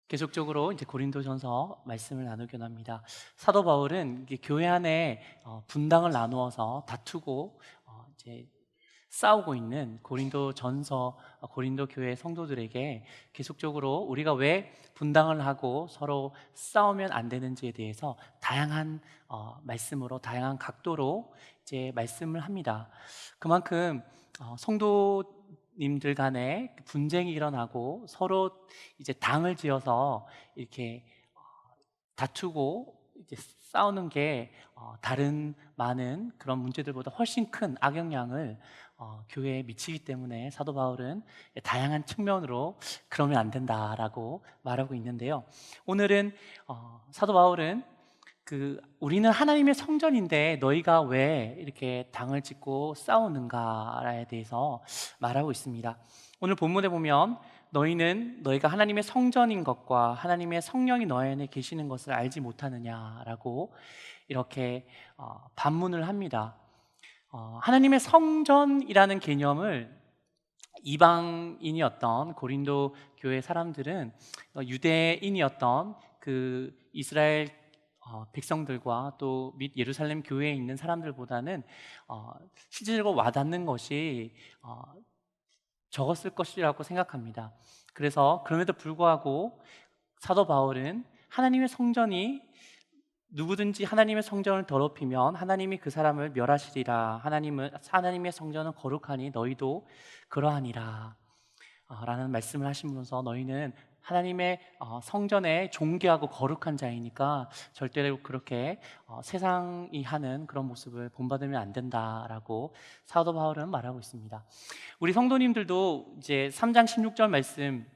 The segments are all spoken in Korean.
계속적으로 이제 고린도전서 말씀을 나누긴 합니다. 사도 바울은 이게 교회 안에 분당을 나누어서 다투고 이제 싸우고 있는 고린도전서 고린도 교회 성도들에게 계속적으로 우리가 왜 분당을 하고 서로 싸우면 안 되는지에 대해서 다양한 말씀으로 다양한 각도로 이제 말씀을 합니다. 그만큼 성도님들 간에 분쟁이 일어나고 서로 이제 당을 지어서 이렇게 다투고 이제 싸우는 게 다른 많은 그런 문제들보다 훨씬 큰 악영향을 교회에 미치기 때문에 사도 바울은 다양한 측면으로 그러면 안 된다라고 말하고 있는데요. 오늘은 사도 바울은 우리는 하나님의 성전인데 너희가 왜 이렇게 당을 짓고 싸우는가에 대해서 말하고 있습니다. 오늘 본문에 보면 너희가 하나님의 성전인 것과 하나님의 성령이 너희 안에 계시는 것을 알지 못하느냐라고 이렇게 반문을 합니다. 하나님의 성전이라는 개념을 이방인이었던 고린도 교회 사람들은 유대인이었던 그 이스라엘 백성들과 또 및 예루살렘 교회에 있는 사람들보다는 실질적으로 와닿는 것이 적었을 것이라고 생각합니다. 그래서 그럼에도 불구하고 사도 바울은 하나님의 성전이 누구든지 하나님의 성전을 더럽히면 하나님이 그 사람을 멸하시리라. 하나님의 성전은 거룩하니 너희도 그러하니라 라는 말씀을 하시면서 너희는 하나님의 성전에 존귀하고 거룩한 자이니까 절대로 그렇게 세상이 하는 그런 모습을 본받으면 안 된다라고 사도 바울은 말하고 있습니다. 우리 성도님들도 이제 3장 16절 말씀,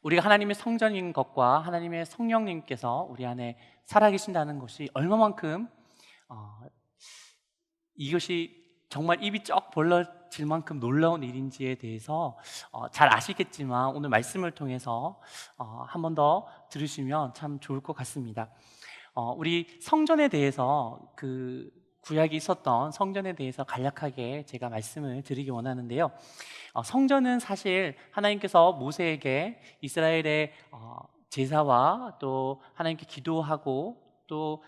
우리가 하나님의 성전인 것과 하나님의 성령님께서 우리 안에 살아계신다는 것이 얼마만큼 이것이 정말 입이 쩍 벌어질 만큼 놀라운 일인지에 대해서 잘 아시겠지만 오늘 말씀을 통해서 한 번 더 들으시면 참 좋을 것 같습니다. 우리 성전에 대해서 구약이 있었던 성전에 대해서 간략하게 제가 말씀을 드리기 원하는데요. 성전은 사실 하나님께서 모세에게 이스라엘의 제사와 또 하나님께 기도하고 또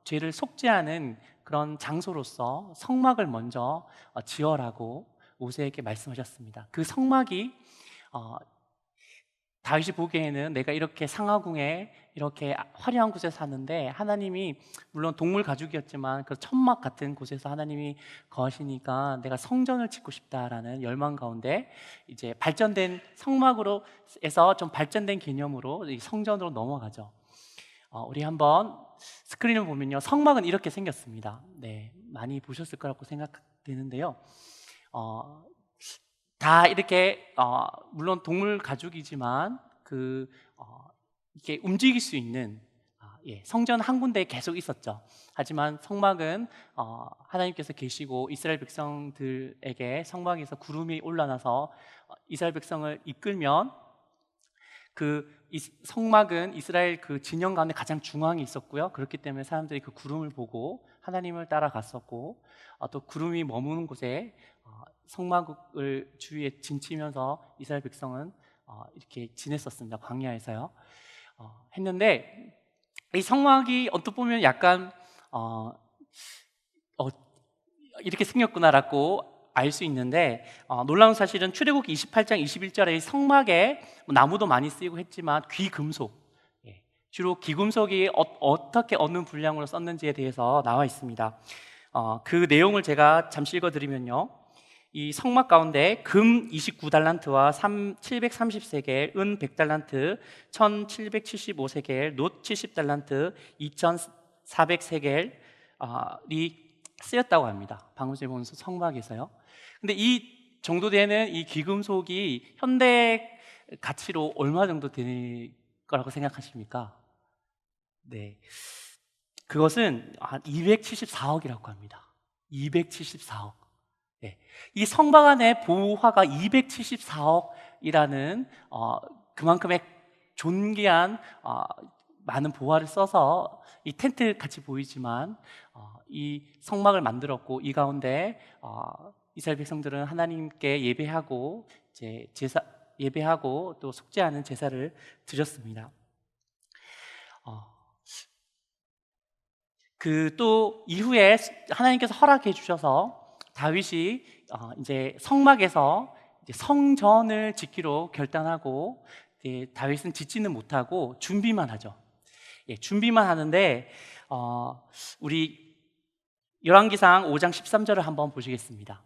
죄를 속죄하는 그런 장소로서 성막을 먼저 지어라고 모세에게 말씀하셨습니다. 그 성막이 다윗이 보기에는 내가 이렇게 상하궁에 이렇게 화려한 곳에 사는데 하나님이 물론 동물 가죽이었지만 그 천막 같은 곳에서 하나님이 거하시니까 내가 성전을 짓고 싶다라는 열망 가운데 이제 발전된 성막으로 해서 좀 발전된 개념으로 이 성전으로 넘어가죠. 우리 한번 스크린을 보면요, 성막은 이렇게 생겼습니다. 네, 많이 보셨을 거라고 생각되는데요. 다 이렇게 물론 동물 가죽이지만 이렇게 움직일 수 있는 성전 한 군데에 계속 있었죠. 하지만 성막은 하나님께서 계시고 이스라엘 백성들에게 성막에서 구름이 올라나서 이스라엘 백성을 이끌면 성막은 이스라엘 그 진영 가운데 가장 중앙에 있었고요. 그렇기 때문에 사람들이 그 구름을 보고 하나님을 따라갔었고 또 구름이 머무는 곳에 성막을 주위에 진치면서 이스라엘 백성은 이렇게 지냈었습니다. 광야에서요. 했는데 이 성막이 어떻게 보면 약간 이렇게 생겼구나라고 알 수 있는데 놀라운 사실은 출애굽기 28장 21절에 성막에 나무도 많이 쓰이고 했지만 귀금속, 주로 귀금속이 어떻게 어느 분량으로 썼는지에 대해서 나와 있습니다. 그 내용을 제가 잠시 읽어드리면요, 이 성막 가운데 금 29달란트와 730세겔, 은 100달란트, 1775세겔, 놋 70달란트, 2400세겔이 쓰였다고 합니다. 방금 전에 본 성막에서요. 근데 이 정도 되는 이 귀금속이 현대 가치로 얼마 정도 되는 거라고 생각하십니까? 네, 그것은 한 274억이라고 합니다. 274억. 네. 이 성막 안에 보화가 274억이라는 그만큼의 존귀한 많은 보화를 써서 이 텐트 같이 보이지만 이 성막을 만들었고, 이 가운데 이스라엘 백성들은 하나님께 예배하고 이제 예배하고 또 속죄하는 제사를 드렸습니다. 그 또 이후에 하나님께서 허락해 주셔서 다윗이 이제 성막에서 이제 성전을 짓기로 결단하고, 다윗은 짓지는 못하고 준비만 하죠. 준비만 하는데 우리 열왕기상 5장 13절을 한번 보시겠습니다.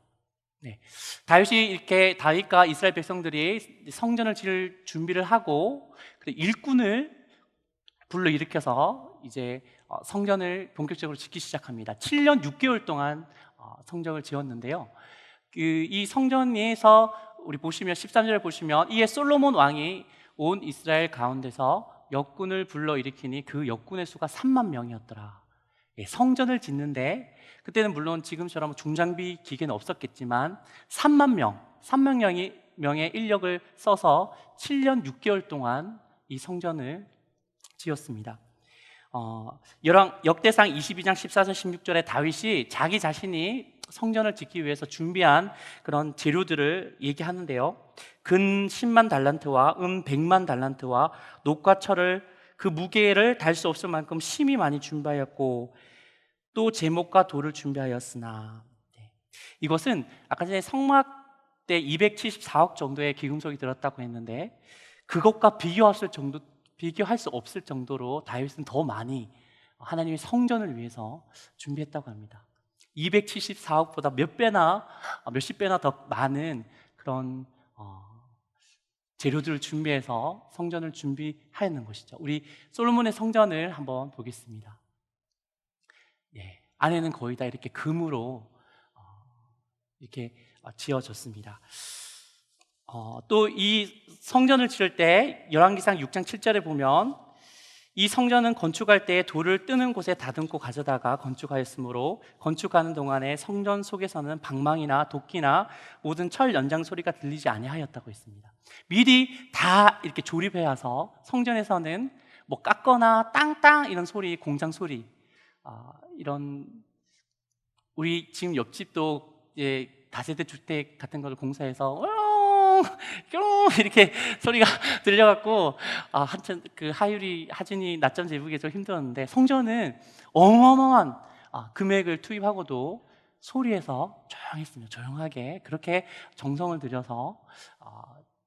다윗과 이스라엘 백성들이 성전을 지을 준비를 하고 일꾼을 불러일으켜서 이제 성전을 본격적으로 짓기 시작합니다. 7년 6개월 동안 성전을 지었는데요. 이 성전에서 우리 보시면 13절을 보시면 이에 솔로몬 왕이 온 이스라엘 가운데서 역군을 불러일으키니 그 역군의 수가 3만 명이었더라. 성전을 짓는데 그때는 물론 지금처럼 중장비 기계는 없었겠지만 3만 명의 인력을 써서 7년 6개월 동안 이 성전을 지었습니다. 역대상 22장 14절 16절에 다윗이 자기 자신이 성전을 짓기 위해서 준비한 그런 재료들을 얘기하는데요. 근 10만 달란트와 은 100만 달란트와 녹과 철을 그 무게를 달 수 없을 만큼 심히 많이 준비하였고 또 제목과 돌을 준비하였으나, 이것은 아까 전에 성막 때 274억 정도의 기금속이 들었다고 했는데 그것과 비교할 수 없을 정도로 다윗은 더 많이 하나님의 성전을 위해서 준비했다고 합니다. 274억보다 몇십 배나 더 많은 그런 재료들을 준비해서 성전을 준비하였는 것이죠. 우리 솔로몬의 성전을 한번 보겠습니다. 안에는 거의 다 이렇게 금으로 이렇게 지어졌습니다. 또 이 성전을 지을 때 열왕기상 6장 7절에 보면 이 성전은 건축할 때 돌을 뜨는 곳에 다듬고 가져다가 건축하였으므로 건축하는 동안에 성전 속에서는 방망이나 도끼나 모든 철 연장 소리가 들리지 아니하였다고 했습니다. 미리 다 이렇게 조립해 와서 성전에서는 뭐 깎거나 땅땅 이런 소리, 공장 소리, 이런 우리 지금 옆집도 다세대 주택 같은 걸 공사해서 이렇게 소리가 들려갖고 한참 하진이 낮잠 재우기 좀 힘들었는데 성전은 어마어마한 금액을 투입하고도 소리에서 조용했습니다. 조용하게 그렇게 정성을 들여서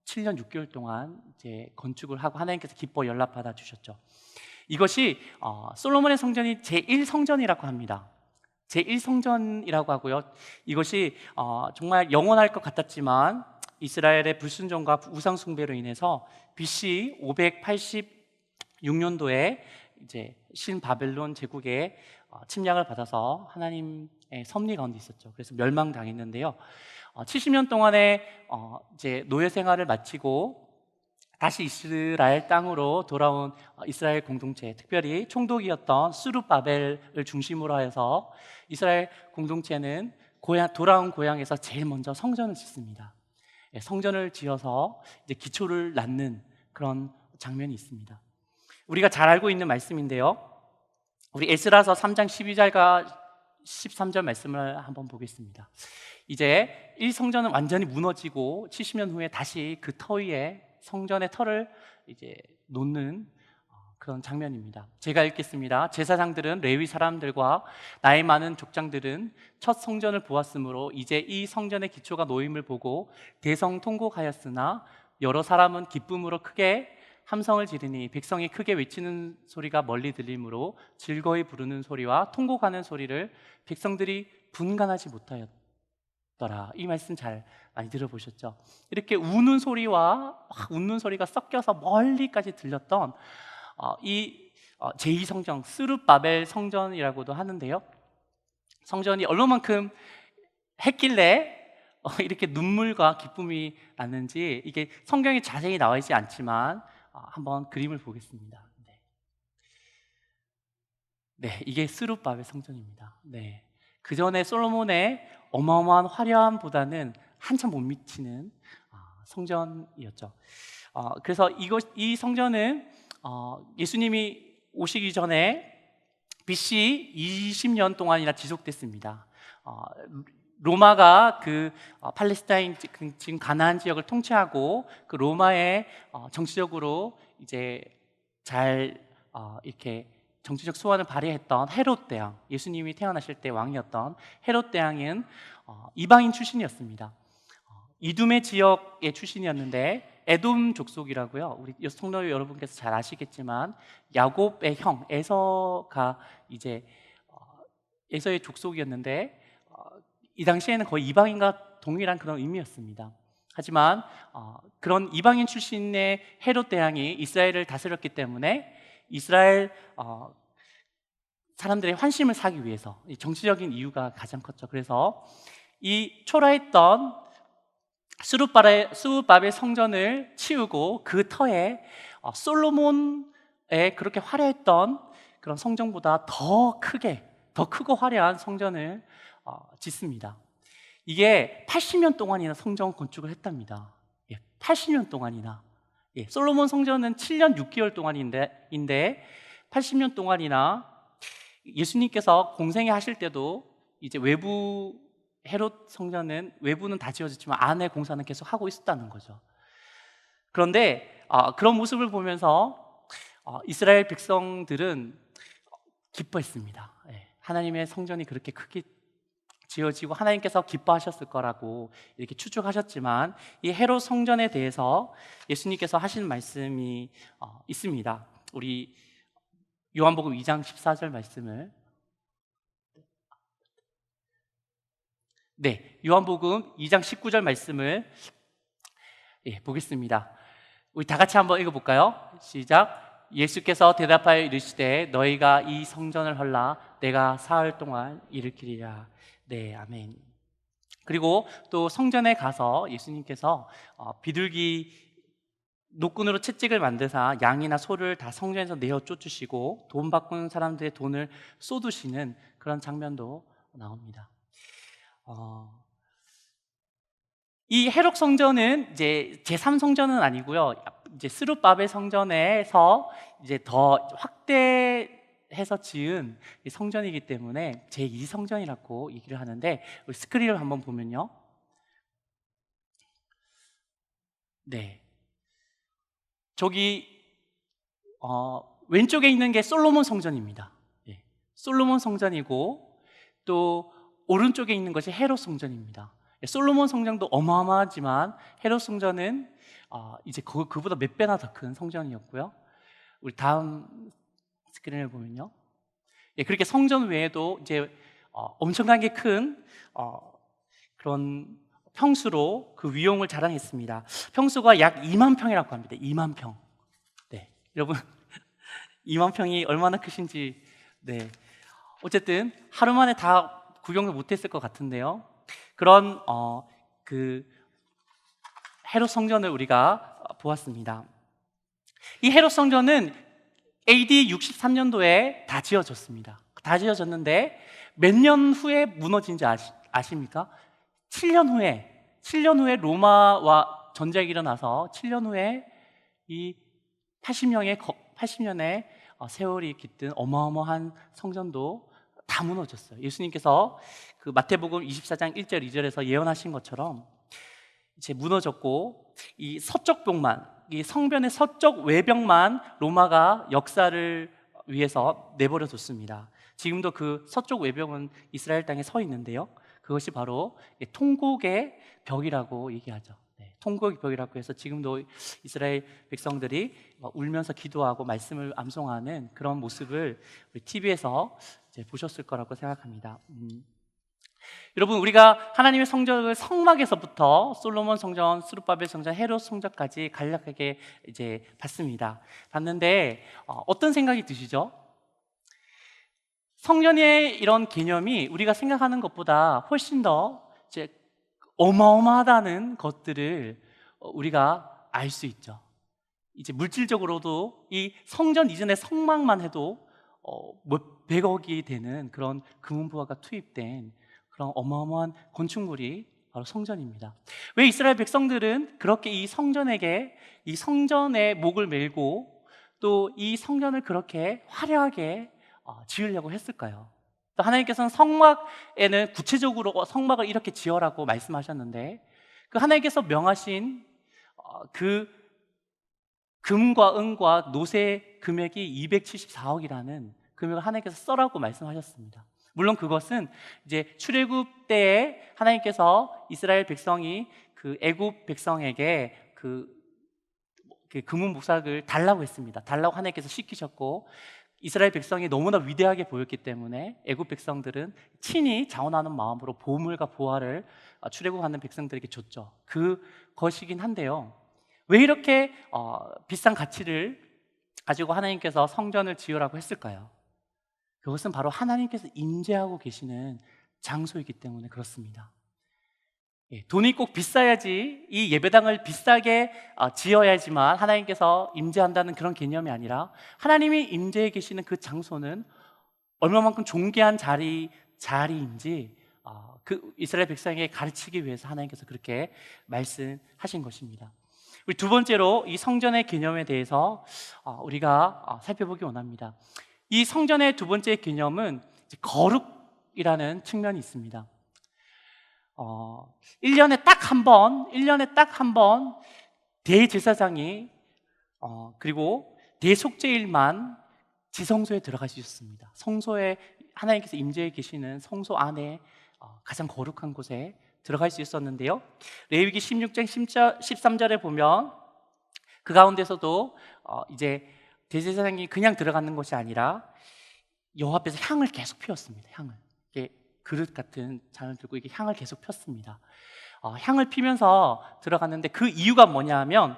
7년 6개월 동안 이제 건축을 하고 하나님께서 기뻐 연락받아 주셨죠. 이것이 솔로몬의 성전이 제1성전이라고 합니다. 제1성전이라고 하고요. 이것이 정말 영원할 것 같았지만 이스라엘의 불순종과 우상 숭배로 인해서 BC 586년도에 이제 신바벨론 제국의 침략을 받아서 하나님의 섭리 가운데 있었죠. 그래서 멸망당했는데요. 70년 동안의 이제 노예 생활을 마치고 다시 이스라엘 땅으로 돌아온 이스라엘 공동체, 특별히 총독이었던 스룹바벨을 중심으로 해서 이스라엘 공동체는 돌아온 고향에서 제일 먼저 성전을 짓습니다. 성전을 지어서 이제 기초를 낳는 그런 장면이 있습니다. 우리가 잘 알고 있는 말씀인데요. 우리 에스라서 3장 12절과 13절 말씀을 한번 보겠습니다. 이제 이 성전은 완전히 무너지고 70년 후에 다시 그 터 위에 성전의 터를 이제 놓는 그런 장면입니다. 제가 읽겠습니다. 제사장들은 레위 사람들과 나이 많은 족장들은 첫 성전을 보았으므로 이제 이 성전의 기초가 놓임을 보고 대성통곡하였으나 여러 사람은 기쁨으로 크게 함성을 지르니 백성이 크게 외치는 소리가 멀리 들리므로 즐거이 부르는 소리와 통곡하는 소리를 백성들이 분간하지 못하였더라. 이 말씀 잘 많이 들어보셨죠? 이렇게 우는 소리와 웃는 소리가 섞여서 멀리까지 들렸던 이 제2성전, 스룹바벨 성전이라고도 하는데요. 성전이 얼마만큼 했길래 이렇게 눈물과 기쁨이 났는지 이게 성경에 자세히 나와 있지 않지만 한번 그림을 보겠습니다. 네, 이게 스룹바벨 성전입니다. 네, 그 전에 솔로몬의 어마어마한 화려함보다는 한참 못 미치는 성전이었죠. 그래서 이 성전은 예수님이 오시기 전에 BC 20년 동안이나 지속됐습니다. 로마가 팔레스타인 지금 가나안 지역을 통치하고 그 로마의 정치적으로 이제 잘 이렇게 정치적 수완을 발휘했던 헤롯 대왕, 예수님이 태어나실 때 왕이었던 헤롯 대왕은 이방인 출신이었습니다. 이두메 지역의 출신이었는데 에돔 족속이라고요. 우리 성도 여러분께서 잘 아시겠지만 야곱의 형 에서가 이제 에서의 족속이었는데 이 당시에는 거의 이방인과 동일한 그런 의미였습니다. 하지만 그런 이방인 출신의 헤롯 대왕이 이스라엘을 다스렸기 때문에 이스라엘 사람들의 환심을 사기 위해서 정치적인 이유가 가장 컸죠. 그래서 이 초라했던 스룹바벨 성전을 치우고 그 터에 솔로몬의 그렇게 화려했던 그런 성전보다 더 크고 화려한 성전을 짓습니다. 이게 80년 동안이나 성전 건축을 했답니다. 80년 동안이나. 솔로몬 성전은 7년 6개월 동안인데 80년 동안이나 예수님께서 공생애 하실 때도 이제 외부 헤롯 성전은 외부는 다 지어졌지만 안에 공사는 계속 하고 있었다는 거죠. 그런데 그런 모습을 보면서 이스라엘 백성들은 기뻐했습니다. 하나님의 성전이 그렇게 크게 지어지고 하나님께서 기뻐하셨을 거라고 이렇게 추측하셨지만 이 헤롯 성전에 대해서 예수님께서 하신 말씀이 있습니다. 우리 요한복음 2장 14절 말씀을 요한복음 2장 19절 말씀을 보겠습니다. 우리 다 같이 한번 읽어볼까요? 시작. 예수께서 대답하여 이르시되 너희가 이 성전을 헐라 내가 사흘 동안 일으키리라. 네, 아멘. 그리고 또 성전에 가서 예수님께서 비둘기 노끈으로 채찍을 만드사 양이나 소를 다 성전에서 내어 쫓으시고 돈 바꾸는 사람들의 돈을 쏟으시는 그런 장면도 나옵니다. 이 헤롯 성전은 이제 제3성전은 아니고요. 이제 스룹바벨 성전에서 이제 더 확대해서 지은 성전이기 때문에 제2성전이라고 얘기를 하는데 우리 스크린을 한번 보면요. 저기 왼쪽에 있는 게 솔로몬 성전입니다. 솔로몬 성전이고 또 오른쪽에 있는 것이 헤롯 성전입니다. 솔로몬 성전도 어마어마하지만 헤롯 성전은 이제 그보다 몇 배나 더 큰 성전이었고요. 우리 다음 스크린을 보면요. 그렇게 성전 외에도 이제 엄청나게 큰 그런 평수로 그 위용을 자랑했습니다. 평수가 약 2만 평이라고 합니다. 2만 평. 여러분 2만 평이 얼마나 크신지 어쨌든 하루 만에 다 구경을 못했을 것 같은데요. 그런 그 헤롯 성전을 우리가 보았습니다. 이 헤롯 성전은 AD 63년도에 다 지어졌습니다. 다 지어졌는데 몇 년 후에 무너진지 아십니까? 7년 후에 로마와 전쟁이 일어나서 7년 후에 이 80년의 세월이 깃든 어마어마한 성전도 다 무너졌어요. 예수님께서 그 마태복음 24장 1절 2절에서 예언하신 것처럼 이제 무너졌고 이 서쪽 벽만, 이 성전의 서쪽 외벽만 로마가 역사를 위해서 내버려 뒀습니다. 지금도 그 서쪽 외벽은 이스라엘 땅에 서 있는데요. 그것이 바로 통곡의 벽이라고 얘기하죠. 통곡의 벽이라고 해서 지금도 이스라엘 백성들이 울면서 기도하고 말씀을 암송하는 그런 모습을 우리 TV에서 이제 보셨을 거라고 생각합니다. 여러분, 우리가 하나님의 성전을 성막에서부터 솔로몬 성전, 스룹바벨 성전, 헤롯 성전까지 간략하게 이제 봤는데 어떤 생각이 드시죠? 성전의 이런 개념이 우리가 생각하는 것보다 훨씬 더 이제 어마어마하다는 것들을 우리가 알 수 있죠. 이제 물질적으로도 이 성전 이전의 성막만 해도 몇 백억이 되는 그런 금은부화가 투입된 그런 어마어마한 건축물이 바로 성전입니다. 왜 이스라엘 백성들은 그렇게 이 성전에 목을 메고 또 이 성전을 그렇게 화려하게 지으려고 했을까요? 또 하나님께서는 성막에는 구체적으로 성막을 이렇게 지어라고 말씀하셨는데, 그 하나님께서 명하신 그 금과 은과 노세 금액이 274억이라는 금액을 하나님께서 써라고 말씀하셨습니다. 물론 그것은 이제 출애굽 때에 하나님께서 이스라엘 백성이 그 애굽 백성에게 그 금은 보석을 달라고 했습니다. 달라고 하나님께서 시키셨고, 이스라엘 백성이 너무나 위대하게 보였기 때문에 애굽 백성들은 친히 자원하는 마음으로 보물과 보화를 출애굽하는 백성들에게 줬죠. 그것이긴 한데요, 왜 이렇게 비싼 가치를 가지고 하나님께서 성전을 지으라고 했을까요? 그것은 바로 하나님께서 임재하고 계시는 장소이기 때문에 그렇습니다. 돈이 꼭 비싸야지, 이 예배당을 비싸게 지어야지만 하나님께서 임재한다는 그런 개념이 아니라, 하나님이 임재해 계시는 그 장소는 얼마만큼 존귀한 자리인지 그 이스라엘 백성에게 가르치기 위해서 하나님께서 그렇게 말씀하신 것입니다. 우리 두 번째로 이 성전의 개념에 대해서 우리가 살펴보기 원합니다. 이 성전의 두 번째 개념은 거룩이라는 측면이 있습니다. 1년에 딱 한 번 대제사장이 그리고 대속죄일만 지성소에 들어갈 수 있었습니다. 성소에 하나님께서 임재해 계시는 성소 안에 가장 거룩한 곳에 들어갈 수 있었는데요, 레위기 16장 13절에 보면 그 가운데서도 이제 대제사장이 그냥 들어가는 것이 아니라 여호와 앞에서 향을 계속 피웠습니다. 향을, 그릇 같은 잔을 들고 이게 향을 계속 폈습니다. 향을 피면서 들어갔는데, 그 이유가 뭐냐면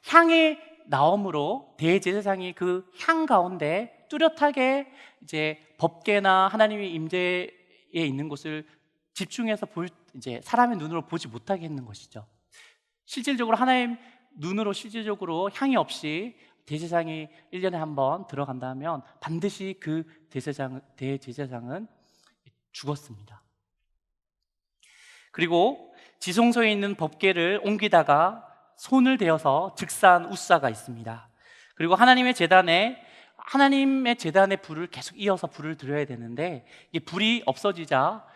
향이 나옴으로 대제사장이 그 향 가운데 뚜렷하게 이제 법궤나 하나님의 임재에 있는 곳을 집중해서 이제 사람의 눈으로 보지 못하게 했는 것이죠. 실질적으로 하나님 눈으로 실질적으로 향이 없이 대제사장이 1년에 한 번 들어간다면 반드시 그 대제사장은 죽었습니다. 그리고 지성소에 있는 법궤를 옮기다가 손을 대어서 즉사한 우사가 있습니다. 그리고 하나님의 제단에 불을 계속 이어서 불을 드려야 되는데, 이 불이 없어지자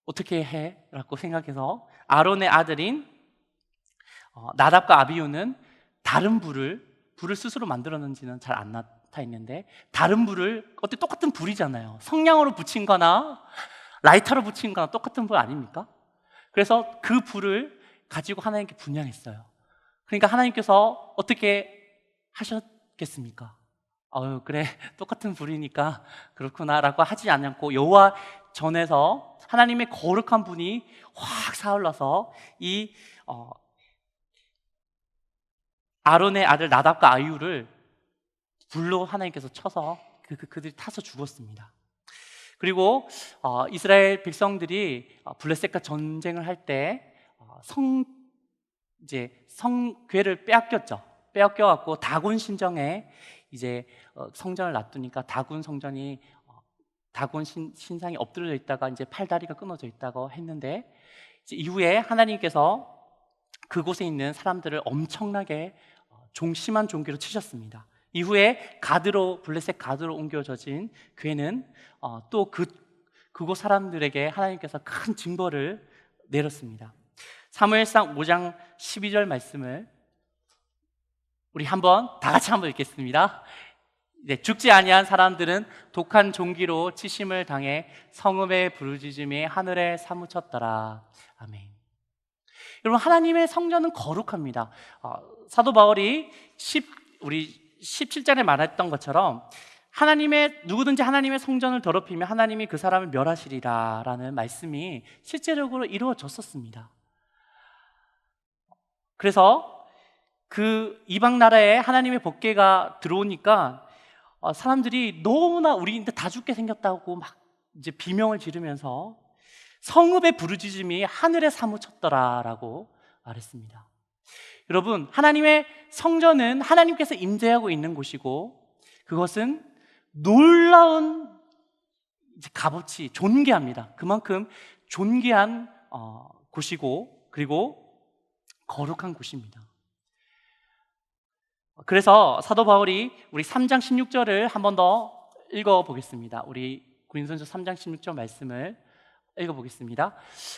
어떻게 해? 라고 생각해서 아론의 아들인 나답과 아비후는 다른 불을 스스로 만들었는지는 잘 안 나타 있는데, 다른 불을, 똑같은 불이잖아요. 성냥으로 붙인 거나 라이터로 붙인 거나 똑같은 불 아닙니까? 그래서 그 불을 가지고 하나님께 분향했어요. 그러니까 하나님께서 어떻게 하셨겠습니까? 그래, 똑같은 불이니까 그렇구나 라고 하지 않고, 여호와 전에서 하나님의 거룩한 분이 확 사올라서 이 아론의 아들 나답과 아비후를 불로 하나님께서 쳐서 그들이 타서 죽었습니다. 그리고 이스라엘 백성들이 블레셋과 전쟁을 할 때 성궤를 빼앗겨갖고 다곤 신정에 이제 성전을 놔두니까 다곤 성전이 다곤 신상이 엎드려져 있다가 이제 팔다리가 끊어져 있다고 했는데, 이제 이후에 하나님께서 그곳에 있는 사람들을 엄청나게 심한 종기로 치셨습니다. 이후에 블레셋 가드로 옮겨져진 궤는 또 그곳 사람들에게 하나님께서 큰 징벌을 내렸습니다. 사무엘상 5장 12절 말씀을 우리 다 같이 한번 읽겠습니다. 죽지 아니한 사람들은 독한 종기로 치심을 당해 성읍의 부르짖음이 하늘에 사무쳤더라. 아멘. 여러분, 하나님의 성전은 거룩합니다. 사도 바울이 우리 17절에 말했던 것처럼 누구든지 하나님의 성전을 더럽히면 하나님이 그 사람을 멸하시리라 라는 말씀이 실제적으로 이루어졌었습니다. 그래서 그 이방 나라에 하나님의 법궤가 들어오니까 사람들이 너무나 우리 다 죽게 생겼다고 막 이제 비명을 지르면서 성읍의 부르짖음이 하늘에 사무쳤더라라고 말했습니다. 여러분, 하나님의 성전은 하나님께서 임재하고 있는 곳이고, 그것은 놀라운 값어치, 존귀합니다. 그만큼 존귀한 곳이고, 그리고 거룩한 곳입니다. 그래서 사도 바울이 우리 3장 16절을 한 번 더 읽어보겠습니다. 우리 고린도전서 3장 16절 말씀을 읽어보겠습니다.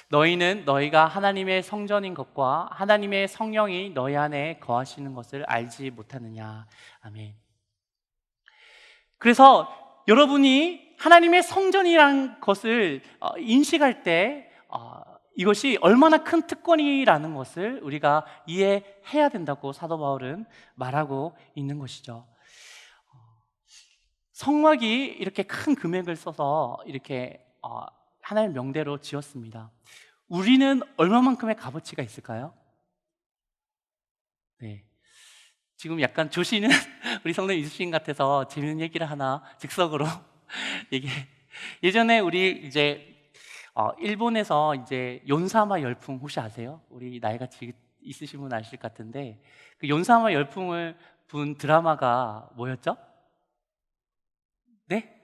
너희는 너희가 하나님의 성전인 것과 하나님의 성령이 너희 안에 거하시는 것을 알지 못하느냐. 아멘. 그래서 여러분이 하나님의 성전이라는 것을 인식할 때 이것이 얼마나 큰 특권이라는 것을 우리가 이해해야 된다고 사도 바울은 말하고 있는 것이죠. 성막이 이렇게 큰 금액을 써서 이렇게 하나님의 명대로 지었습니다. 우리는 얼마만큼의 값어치가 있을까요? 네. 지금 약간 조시는 우리 성도님 이수신 같아서 재밌는 얘기를 하나 즉석으로 얘기. 예전에 우리 이제 일본에서 이제 연사마 열풍 혹시 아세요? 우리 나이가 있으신 분 아실 것 같은데 그 연사마 열풍을 분 드라마가 뭐였죠? 네?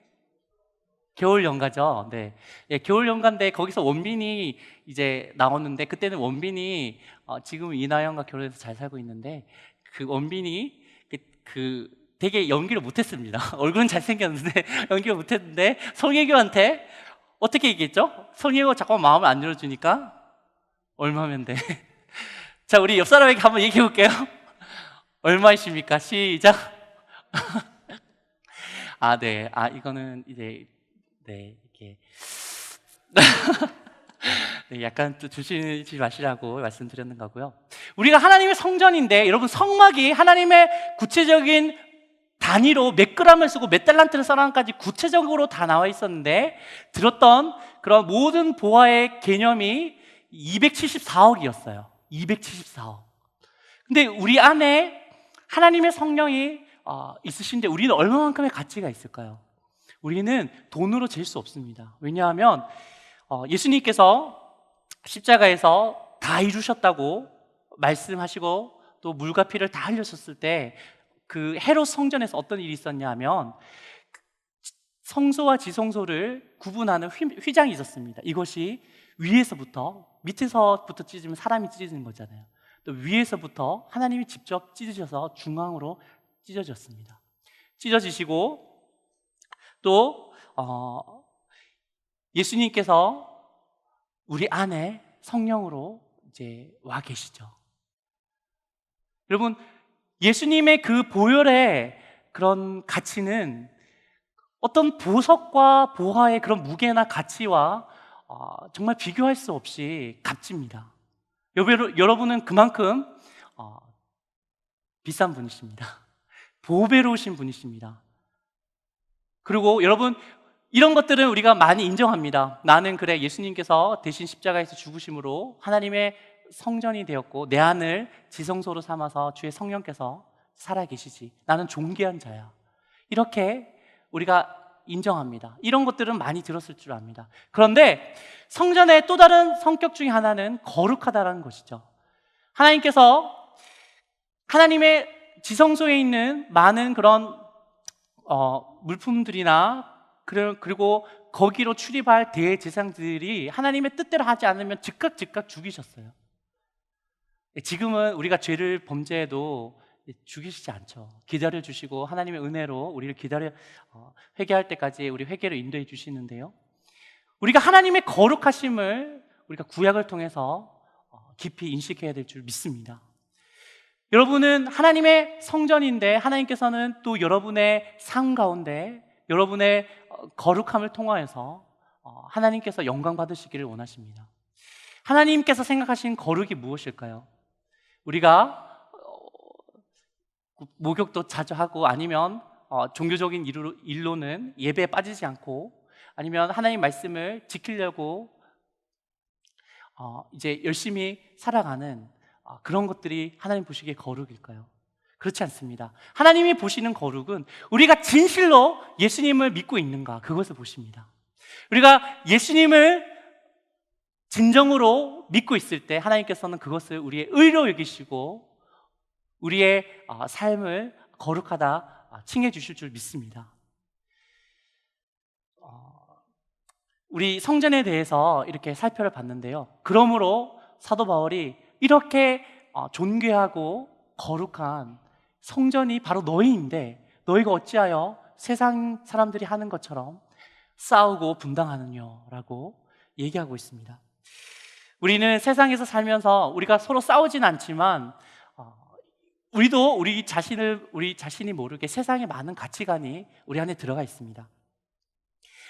겨울 연가죠. 네. 예, 겨울 연가인데 거기서 원빈이 이제 나왔는데 그때는 원빈이 지금 이나영과 결혼해서 잘 살고 있는데 그 원빈이 되게 연기를 못했습니다. 얼굴은 잘생겼는데 연기를 못했는데 성혜교한테 어떻게 얘기했죠? 성혜교가 잠깐 마음을 안 열어주니까 얼마면 돼? 자, 우리 옆 사람에게 한번 얘기해 볼게요. 얼마이십니까? 시작. 네. 이거는 이제 네, 이렇게 네, 약간 또 조심히 마시라고 말씀드렸는 거고요. 우리가 하나님의 성전인데 여러분 성막이 하나님의 구체적인 단위로 몇 그램을 쓰고 몇 달란트를 써라까지 구체적으로 다 나와 있었는데 들었던 그런 모든 보화의 개념이 274억이었어요. 274억. 근데 우리 안에 하나님의 성령이 있으신데 우리는 얼마만큼의 가치가 있을까요? 우리는 돈으로 잴 수 없습니다. 왜냐하면 예수님께서 십자가에서 다 이루셨다고 말씀하시고 또 물과 피를 다 흘렸었을 때 그 헤롯 성전에서 어떤 일이 있었냐 하면 성소와 지성소를 구분하는 휘장이 있었습니다. 이것이 위에서부터 밑에서부터 찢으면 사람이 찢어지는 거잖아요. 또 위에서부터 하나님이 직접 찢으셔서 중앙으로 찢어졌습니다. 찢어지시고 또 예수님께서 우리 안에 성령으로 이제 와 계시죠. 여러분, 예수님의 그 보혈의 그런 가치는 어떤 보석과 보화의 그런 무게나 가치와 정말 비교할 수 없이 값집니다. 여러분은 그만큼 비싼 분이십니다. 보배로우신 분이십니다. 그리고 여러분, 이런 것들은 우리가 많이 인정합니다. 나는 그래, 예수님께서 대신 십자가에서 죽으심으로 하나님의 성전이 되었고 내 안을 지성소로 삼아서 주의 성령께서 살아계시지. 나는 존귀한 자야. 이렇게 우리가 인정합니다. 이런 것들은 많이 들었을 줄 압니다. 그런데 성전의 또 다른 성격 중에 하나는 거룩하다는 것이죠. 하나님께서 하나님의 지성소에 있는 많은 그런 물품들이나 그리고 거기로 출입할 대제사장들이 하나님의 뜻대로 하지 않으면 즉각 죽이셨어요. 지금은 우리가 죄를 범죄해도 죽이시지 않죠. 기다려주시고 하나님의 은혜로 우리를 회개할 때까지 우리 회개를 인도해 주시는데요, 우리가 하나님의 거룩하심을 우리가 구약을 통해서 깊이 인식해야 될 줄 믿습니다. 여러분은 하나님의 성전인데 하나님께서는 또 여러분의 삶 가운데 여러분의 거룩함을 통하여서 하나님께서 영광 받으시기를 원하십니다. 하나님께서 생각하신 거룩이 무엇일까요? 우리가 목욕도 자주 하고 아니면 종교적인 일로는 예배에 빠지지 않고 아니면 하나님 말씀을 지키려고 이제 열심히 살아가는 그런 것들이 하나님 보시기에 거룩일까요? 그렇지 않습니다. 하나님이 보시는 거룩은 우리가 진실로 예수님을 믿고 있는가, 그것을 보십니다. 우리가 예수님을 진정으로 믿고 있을 때 하나님께서는 그것을 우리의 의로 여기시고 우리의 삶을 거룩하다 칭해 주실 줄 믿습니다. 우리 성전에 대해서 이렇게 살펴를 봤는데요, 그러므로 사도 바울이 이렇게 존귀하고 거룩한 성전이 바로 너희인데 너희가 어찌하여 세상 사람들이 하는 것처럼 싸우고 분당하느뇨 라고 얘기하고 있습니다. 우리는 세상에서 살면서 우리가 서로 싸우진 않지만 우리도 우리 자신이 모르게 세상에 많은 가치관이 우리 안에 들어가 있습니다.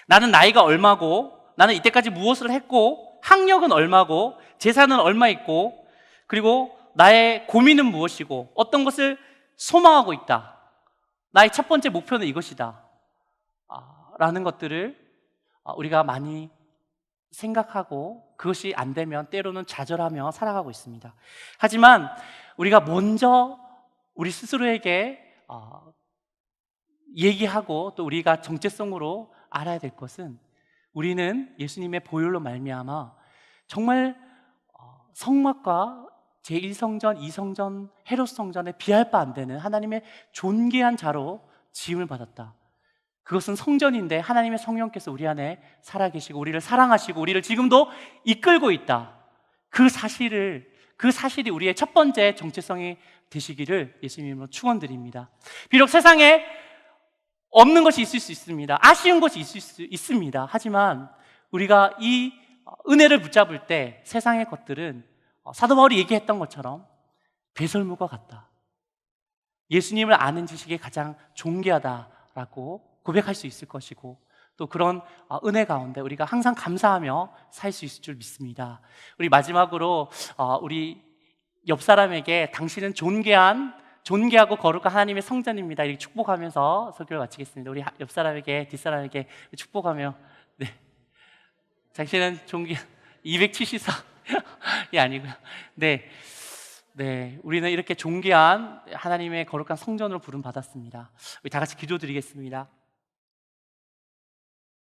나는 나이가 얼마고, 나는 이때까지 무엇을 했고, 학력은 얼마고, 재산은 얼마 있고, 그리고 나의 고민은 무엇이고, 어떤 것을 소망하고 있다. 나의 첫 번째 목표는 이것이다. 라는 것들을 우리가 많이 생각하고 그것이 안 되면 때로는 좌절하며 살아가고 있습니다. 하지만 우리가 먼저 우리 스스로에게 얘기하고 또 우리가 정체성으로 알아야 될 것은 우리는 예수님의 보혈로 말미암아 정말 성막과 제1성전, 2성전, 헤롯 성전에 비할 바 안 되는 하나님의 존귀한 자로 지음을 받았다. 그것은 성전인데 하나님의 성령께서 우리 안에 살아계시고 우리를 사랑하시고 우리를 지금도 이끌고 있다. 그 사실이 우리의 첫 번째 정체성이 되시기를 예수님으로 축원드립니다. 비록 세상에 없는 것이 있을 수 있습니다. 아쉬운 것이 있을 수 있습니다. 하지만 우리가 이 은혜를 붙잡을 때 세상의 것들은 사도 바울이 얘기했던 것처럼 배설물과 같다. 예수님을 아는 지식이 가장 존귀하다라고 고백할 수 있을 것이고 또 그런 은혜 가운데 우리가 항상 감사하며 살 수 있을 줄 믿습니다. 우리 마지막으로 우리 옆 사람에게 당신은 존귀하고 거룩한 하나님의 성전입니다. 이렇게 축복하면서 설교를 마치겠습니다. 우리 옆 사람에게, 뒷사람에게 축복하며, 네. 당신은 274이 아니고요. 네. 네. 우리는 이렇게 존귀한 하나님의 거룩한 성전으로 부름 받았습니다. 우리 다 같이 기도드리겠습니다.